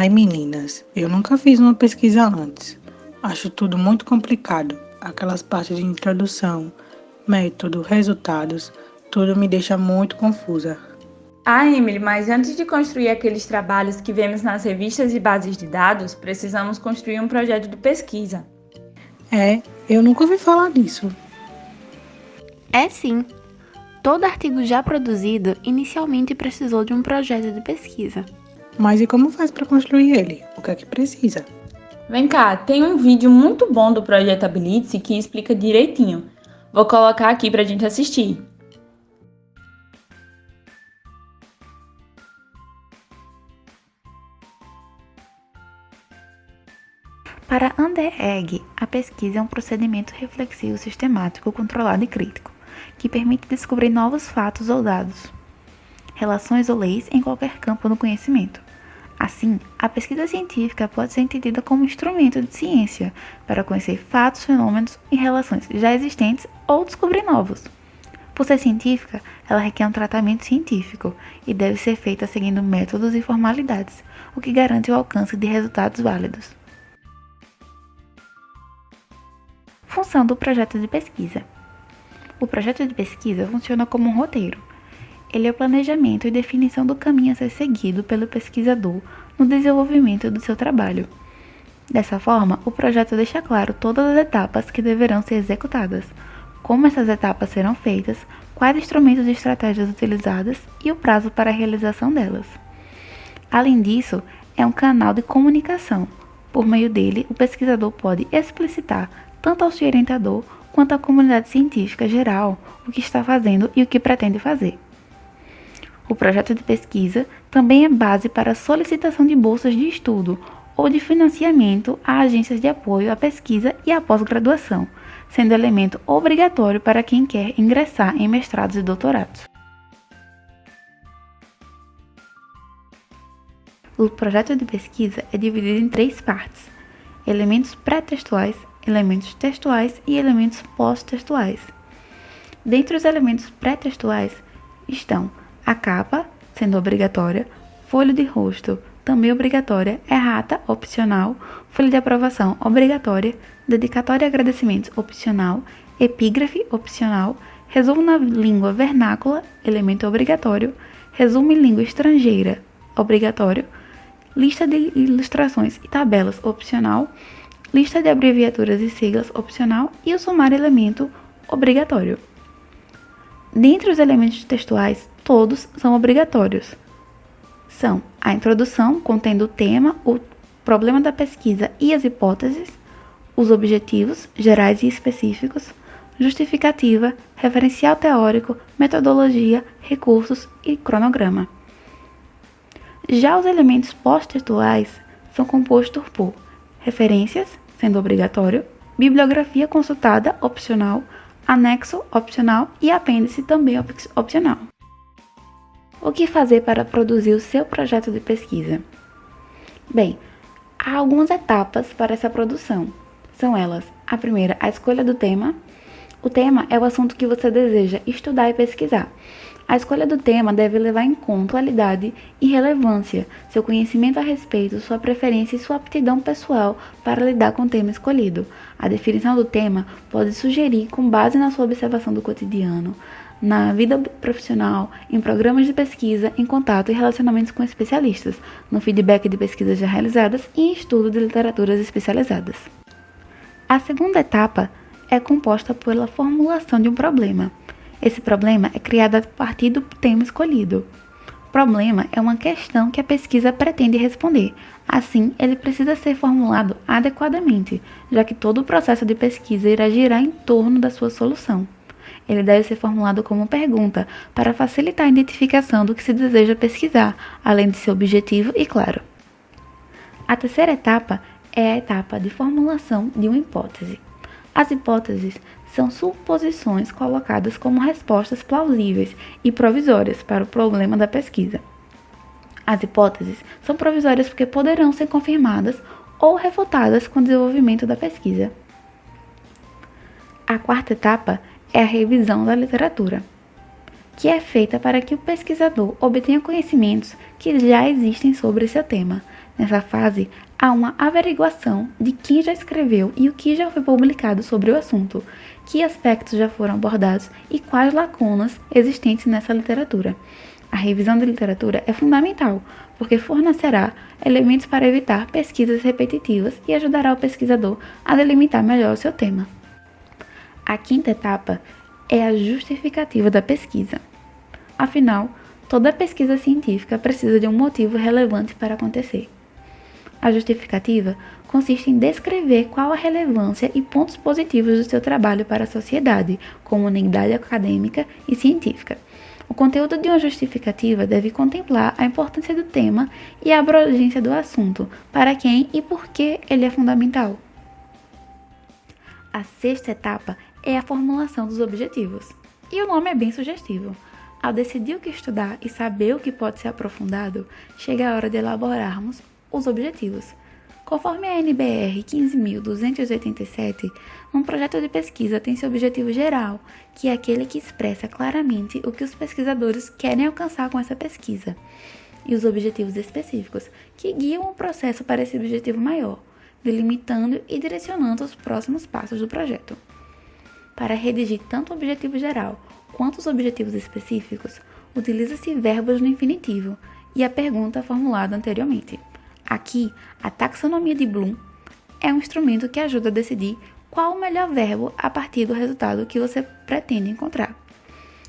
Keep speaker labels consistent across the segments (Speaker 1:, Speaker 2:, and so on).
Speaker 1: Ai, meninas, eu nunca fiz uma pesquisa antes. Acho tudo muito complicado. Aquelas partes de introdução, método, resultados, tudo me deixa muito confusa.
Speaker 2: Ah, Emily, mas antes de construir aqueles trabalhos que vemos nas revistas e bases de dados, precisamos construir um projeto de pesquisa.
Speaker 1: Eu nunca ouvi falar disso.
Speaker 3: É sim. Todo artigo já produzido inicialmente precisou de um projeto de pesquisa.
Speaker 1: Mas e como faz para construir ele? O que é que precisa?
Speaker 2: Vem cá, tem um vídeo muito bom do projeto Abilite-se que explica direitinho. Vou colocar aqui pra gente assistir.
Speaker 3: Para Underegg, a pesquisa é um procedimento reflexivo sistemático, controlado e crítico, que permite descobrir novos fatos ou dados, relações ou leis em qualquer campo do conhecimento. Assim, a pesquisa científica pode ser entendida como instrumento de ciência para conhecer fatos, fenômenos e relações já existentes ou descobrir novos. Por ser científica, ela requer um tratamento científico e deve ser feita seguindo métodos e formalidades, o que garante o alcance de resultados válidos. Função do projeto de pesquisa. O projeto de pesquisa funciona como um roteiro. Ele é o planejamento e definição do caminho a ser seguido pelo pesquisador no desenvolvimento do seu trabalho. Dessa forma, o projeto deixa claro todas as etapas que deverão ser executadas, como essas etapas serão feitas, quais instrumentos e estratégias utilizadas e o prazo para a realização delas. Além disso, é um canal de comunicação. Por meio dele, o pesquisador pode explicitar tanto ao seu orientador quanto à comunidade científica geral o que está fazendo e o que pretende fazer. O projeto de pesquisa também é base para a solicitação de bolsas de estudo ou de financiamento a agências de apoio à pesquisa e à pós-graduação, sendo elemento obrigatório para quem quer ingressar em mestrados e doutorados. O projeto de pesquisa é dividido em 3 partes: elementos pré-textuais, elementos textuais e elementos pós-textuais. Dentre os elementos pré-textuais estão a capa, sendo obrigatória, folha de rosto, também obrigatória, errata, opcional, folha de aprovação, obrigatória, dedicatória e agradecimentos, opcional, epígrafe, opcional, resumo na língua vernácula, elemento obrigatório, resumo em língua estrangeira, obrigatório, lista de ilustrações e tabelas, opcional, lista de abreviaturas e siglas, opcional, e o sumário elemento, obrigatório. Dentre os elementos textuais, todos são obrigatórios. São a introdução, contendo o tema, o problema da pesquisa e as hipóteses, os objetivos, gerais e específicos, justificativa, referencial teórico, metodologia, recursos e cronograma. Já os elementos pós-textuais são compostos por referências, sendo obrigatório, bibliografia consultada, opcional, anexo, opcional e apêndice, também opcional. O que fazer para produzir o seu projeto de pesquisa? Bem, há algumas etapas para essa produção. São elas: a primeira, a escolha do tema. O tema é o assunto que você deseja estudar e pesquisar. A escolha do tema deve levar em conta qualidade e relevância, seu conhecimento a respeito, sua preferência e sua aptidão pessoal para lidar com o tema escolhido. A definição do tema pode sugerir, com base na sua observação do cotidiano, na vida profissional, em programas de pesquisa, em contato e relacionamentos com especialistas, no feedback de pesquisas já realizadas e em estudo de literaturas especializadas. A segunda etapa é composta pela formulação de um problema. Esse problema é criado a partir do tema escolhido. O problema é uma questão que a pesquisa pretende responder. Assim, ele precisa ser formulado adequadamente, já que todo o processo de pesquisa irá girar em torno da sua solução. Ele deve ser formulado como pergunta, para facilitar a identificação do que se deseja pesquisar, além de seu objetivo e claro. A terceira etapa é a etapa de formulação de uma hipótese. As hipóteses são suposições colocadas como respostas plausíveis e provisórias para o problema da pesquisa. As hipóteses são provisórias porque poderão ser confirmadas ou refutadas com o desenvolvimento da pesquisa. A quarta etapa é a revisão da literatura, que é feita para que o pesquisador obtenha conhecimentos que já existem sobre seu tema, Nessa fase, há uma averiguação de quem já escreveu e o que já foi publicado sobre o assunto, que aspectos já foram abordados e quais lacunas existentes nessa literatura. A revisão da literatura é fundamental, porque fornecerá elementos para evitar pesquisas repetitivas e ajudará o pesquisador a delimitar melhor o seu tema. A quinta etapa é a justificativa da pesquisa. Afinal, toda pesquisa científica precisa de um motivo relevante para acontecer. A justificativa consiste em descrever qual a relevância e pontos positivos do seu trabalho para a sociedade, comunidade acadêmica e científica. O conteúdo de uma justificativa deve contemplar a importância do tema e a abrangência do assunto, para quem e por que ele é fundamental. A sexta etapa é a formulação dos objetivos. E o nome é bem sugestivo. Ao decidir o que estudar e saber o que pode ser aprofundado, chega a hora de elaborarmos os objetivos. Conforme a NBR 15.287, um projeto de pesquisa tem seu objetivo geral, que é aquele que expressa claramente o que os pesquisadores querem alcançar com essa pesquisa, e os objetivos específicos, que guiam o processo para esse objetivo maior, delimitando e direcionando os próximos passos do projeto. Para redigir tanto o objetivo geral quanto os objetivos específicos, utiliza-se verbos no infinitivo e a pergunta formulada anteriormente. Aqui, a taxonomia de Bloom é um instrumento que ajuda a decidir qual o melhor verbo a partir do resultado que você pretende encontrar.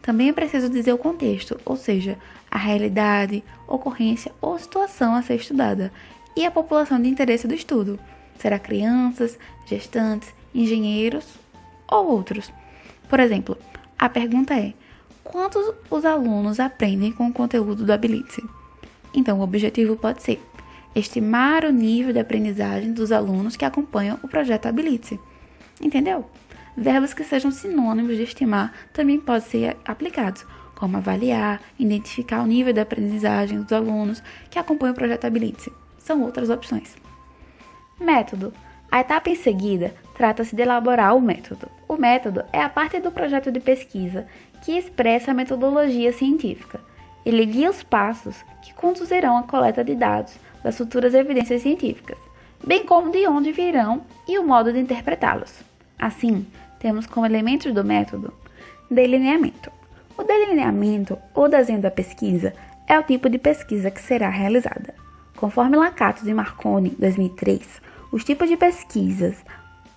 Speaker 3: Também é preciso dizer o contexto, ou seja, a realidade, ocorrência ou situação a ser estudada, e a população de interesse do estudo. Será crianças, gestantes, engenheiros ou outros. Por exemplo, a pergunta é: quantos os alunos aprendem com o conteúdo do Ability? Então, o objetivo pode ser estimar o nível de aprendizagem dos alunos que acompanham o projeto Ability. Entendeu? Verbos que sejam sinônimos de estimar também podem ser aplicados, como avaliar, identificar o nível de aprendizagem dos alunos que acompanham o projeto Ability. São outras opções. Método. A etapa em seguida trata-se de elaborar o método. O método é a parte do projeto de pesquisa que expressa a metodologia científica. Ele guia os passos que conduzirão à coleta de dados das futuras evidências científicas, bem como de onde virão e o modo de interpretá-los. Assim, temos como elementos do método delineamento. O delineamento ou desenho da pesquisa é o tipo de pesquisa que será realizada. Conforme Lacatos e Marconi, 2003, os tipos de pesquisas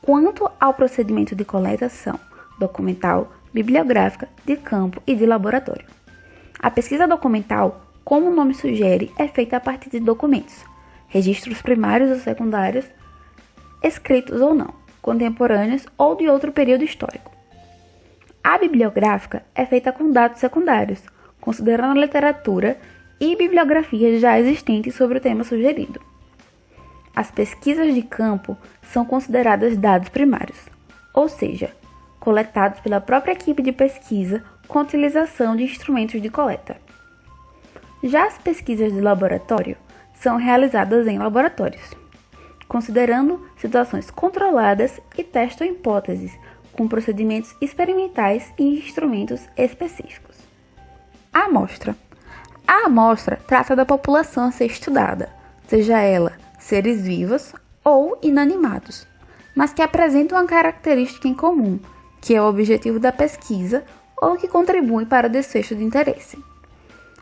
Speaker 3: quanto ao procedimento de coleta são documental, bibliográfica, de campo e de laboratório. A pesquisa documental, como o nome sugere, é feita a partir de documentos, registros primários ou secundários, escritos ou não, contemporâneos ou de outro período histórico. A bibliográfica é feita com dados secundários, considerando a literatura e bibliografias já existentes sobre o tema sugerido. As pesquisas de campo são consideradas dados primários, ou seja, coletados pela própria equipe de pesquisa com utilização de instrumentos de coleta. Já as pesquisas de laboratório são realizadas em laboratórios, considerando situações controladas e testam hipóteses com procedimentos experimentais e instrumentos específicos. A amostra. A amostra trata da população a ser estudada, seja ela seres vivos ou inanimados, mas que apresentam uma característica em comum, que é o objetivo da pesquisa ou que contribui para o desfecho de interesse.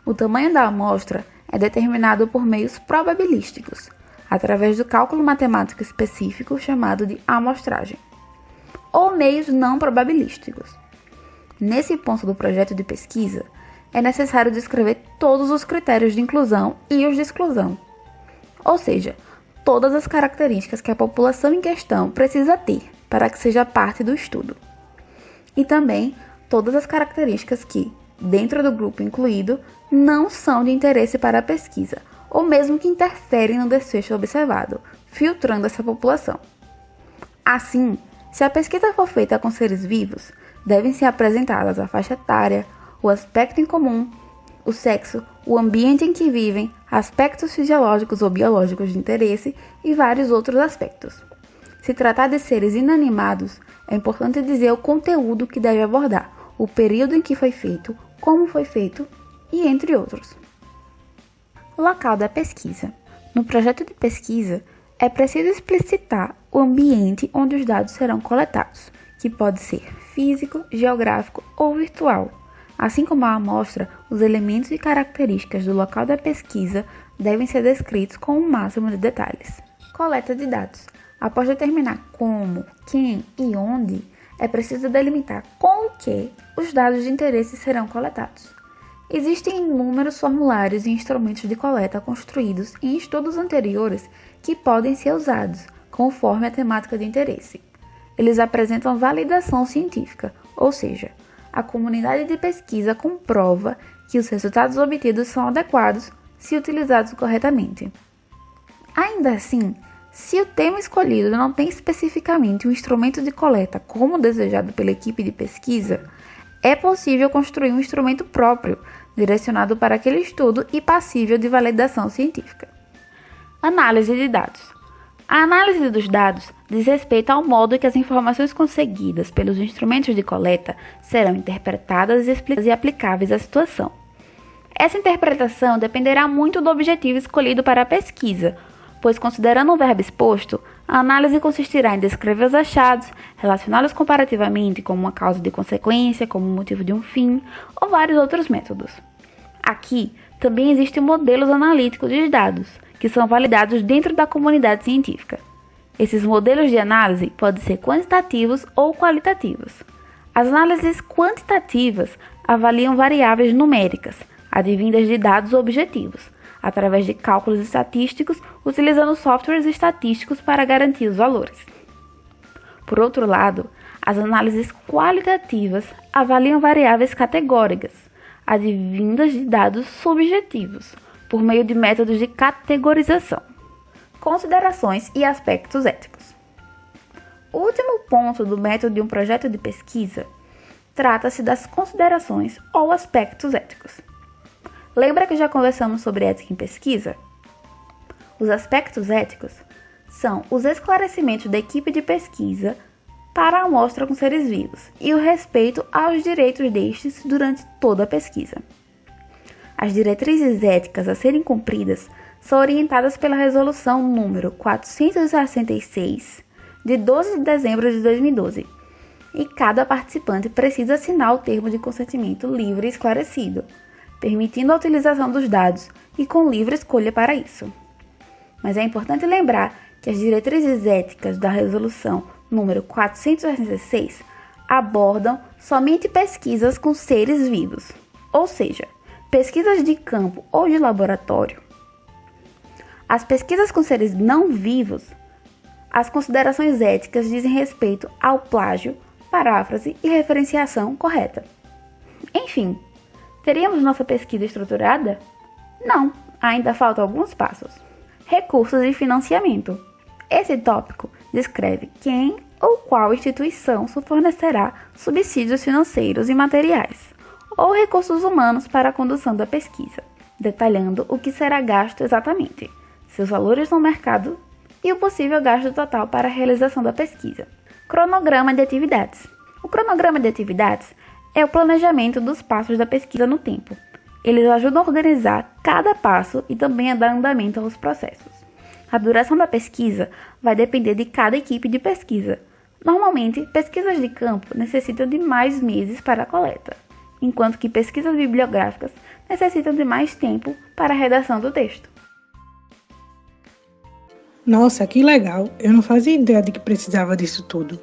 Speaker 3: O tamanho da amostra é determinado por meios probabilísticos, através do cálculo matemático específico chamado de amostragem, ou meios não probabilísticos. Nesse ponto do projeto de pesquisa, é necessário descrever todos os critérios de inclusão e os de exclusão, ou seja, todas as características que a população em questão precisa ter para que seja parte do estudo, e também todas as características que, dentro do grupo incluído, não são de interesse para a pesquisa, ou mesmo que interferem no desfecho observado, filtrando essa população. Assim, se a pesquisa for feita com seres vivos, devem ser apresentadas a faixa etária, o aspecto em comum, o sexo, o ambiente em que vivem, aspectos fisiológicos ou biológicos de interesse e vários outros aspectos. Se tratar de seres inanimados, é importante dizer o conteúdo que deve abordar, o período em que foi feito, como foi feito e entre outros. Local da pesquisa. No projeto de pesquisa, é preciso explicitar o ambiente onde os dados serão coletados, que pode ser físico, geográfico ou virtual. Assim como a amostra, os elementos e características do local da pesquisa devem ser descritos com o máximo de detalhes. Coleta de dados. Após determinar como, quem e onde, é preciso delimitar com o que os dados de interesse serão coletados. Existem inúmeros formulários e instrumentos de coleta construídos em estudos anteriores que podem ser usados, conforme a temática de interesse. Eles apresentam validação científica, ou seja, a comunidade de pesquisa comprova que os resultados obtidos são adequados se utilizados corretamente. Ainda assim, se o tema escolhido não tem especificamente um instrumento de coleta como desejado pela equipe de pesquisa, é possível construir um instrumento próprio, direcionado para aquele estudo e passível de validação científica. Análise de dados. A análise dos dados diz respeito ao modo em que as informações conseguidas pelos instrumentos de coleta serão interpretadas, explicadas e aplicáveis à situação. Essa interpretação dependerá muito do objetivo escolhido para a pesquisa, pois, considerando o verbo exposto, a análise consistirá em descrever os achados, relacioná-los comparativamente como uma causa de consequência, como motivo de um fim, ou vários outros métodos. Aqui, também existem modelos analíticos de dados, que são validados dentro da comunidade científica. Esses modelos de análise podem ser quantitativos ou qualitativos. As análises quantitativas avaliam variáveis numéricas, advindas de dados objetivos, através de cálculos estatísticos, utilizando softwares estatísticos para garantir os valores. Por outro lado, as análises qualitativas avaliam variáveis categóricas, advindas de dados subjetivos, por meio de métodos de categorização. Considerações e aspectos éticos. O último ponto do método de um projeto de pesquisa trata-se das considerações ou aspectos éticos. Lembra que já conversamos sobre ética em pesquisa? Os aspectos éticos são os esclarecimentos da equipe de pesquisa para a amostra com seres vivos e o respeito aos direitos destes durante toda a pesquisa. As diretrizes éticas a serem cumpridas são orientadas pela Resolução número 466, de 12 de dezembro de 2012, e cada participante precisa assinar o termo de consentimento livre e esclarecido, permitindo a utilização dos dados e com livre escolha para isso. Mas é importante lembrar que as diretrizes éticas da Resolução número 466 abordam somente pesquisas com seres vivos, ou seja, pesquisas de campo ou de laboratório. As pesquisas com seres não vivos, as considerações éticas dizem respeito ao plágio, paráfrase e referenciação correta. Enfim, teríamos nossa pesquisa estruturada? Não, ainda faltam alguns passos. Recursos e financiamento. Esse tópico descreve quem ou qual instituição fornecerá subsídios financeiros e materiais, ou recursos humanos para a condução da pesquisa, detalhando o que será gasto exatamente, seus valores no mercado e o possível gasto total para a realização da pesquisa. Cronograma de atividades. O cronograma de atividades é o planejamento dos passos da pesquisa no tempo. Eles ajudam a organizar cada passo e também a dar andamento aos processos. A duração da pesquisa vai depender de cada equipe de pesquisa. Normalmente, pesquisas de campo necessitam de mais meses para a coleta, enquanto que pesquisas bibliográficas necessitam de mais tempo para a redação do texto.
Speaker 1: Nossa, que legal! Eu não fazia ideia de que precisava disso tudo.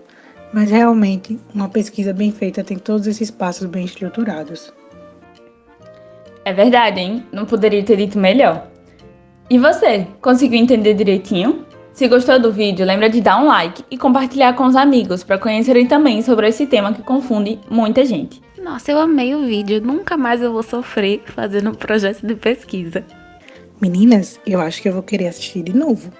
Speaker 1: Mas realmente, uma pesquisa bem feita tem todos esses passos bem estruturados.
Speaker 2: É verdade, hein? Não poderia ter dito melhor. E você, conseguiu entender direitinho? Se gostou do vídeo, lembra de dar um like e compartilhar com os amigos para conhecerem também sobre esse tema que confunde muita gente.
Speaker 3: Nossa, eu amei o vídeo, nunca mais eu vou sofrer fazendo um projeto de pesquisa.
Speaker 1: Meninas, eu acho que eu vou querer assistir de novo.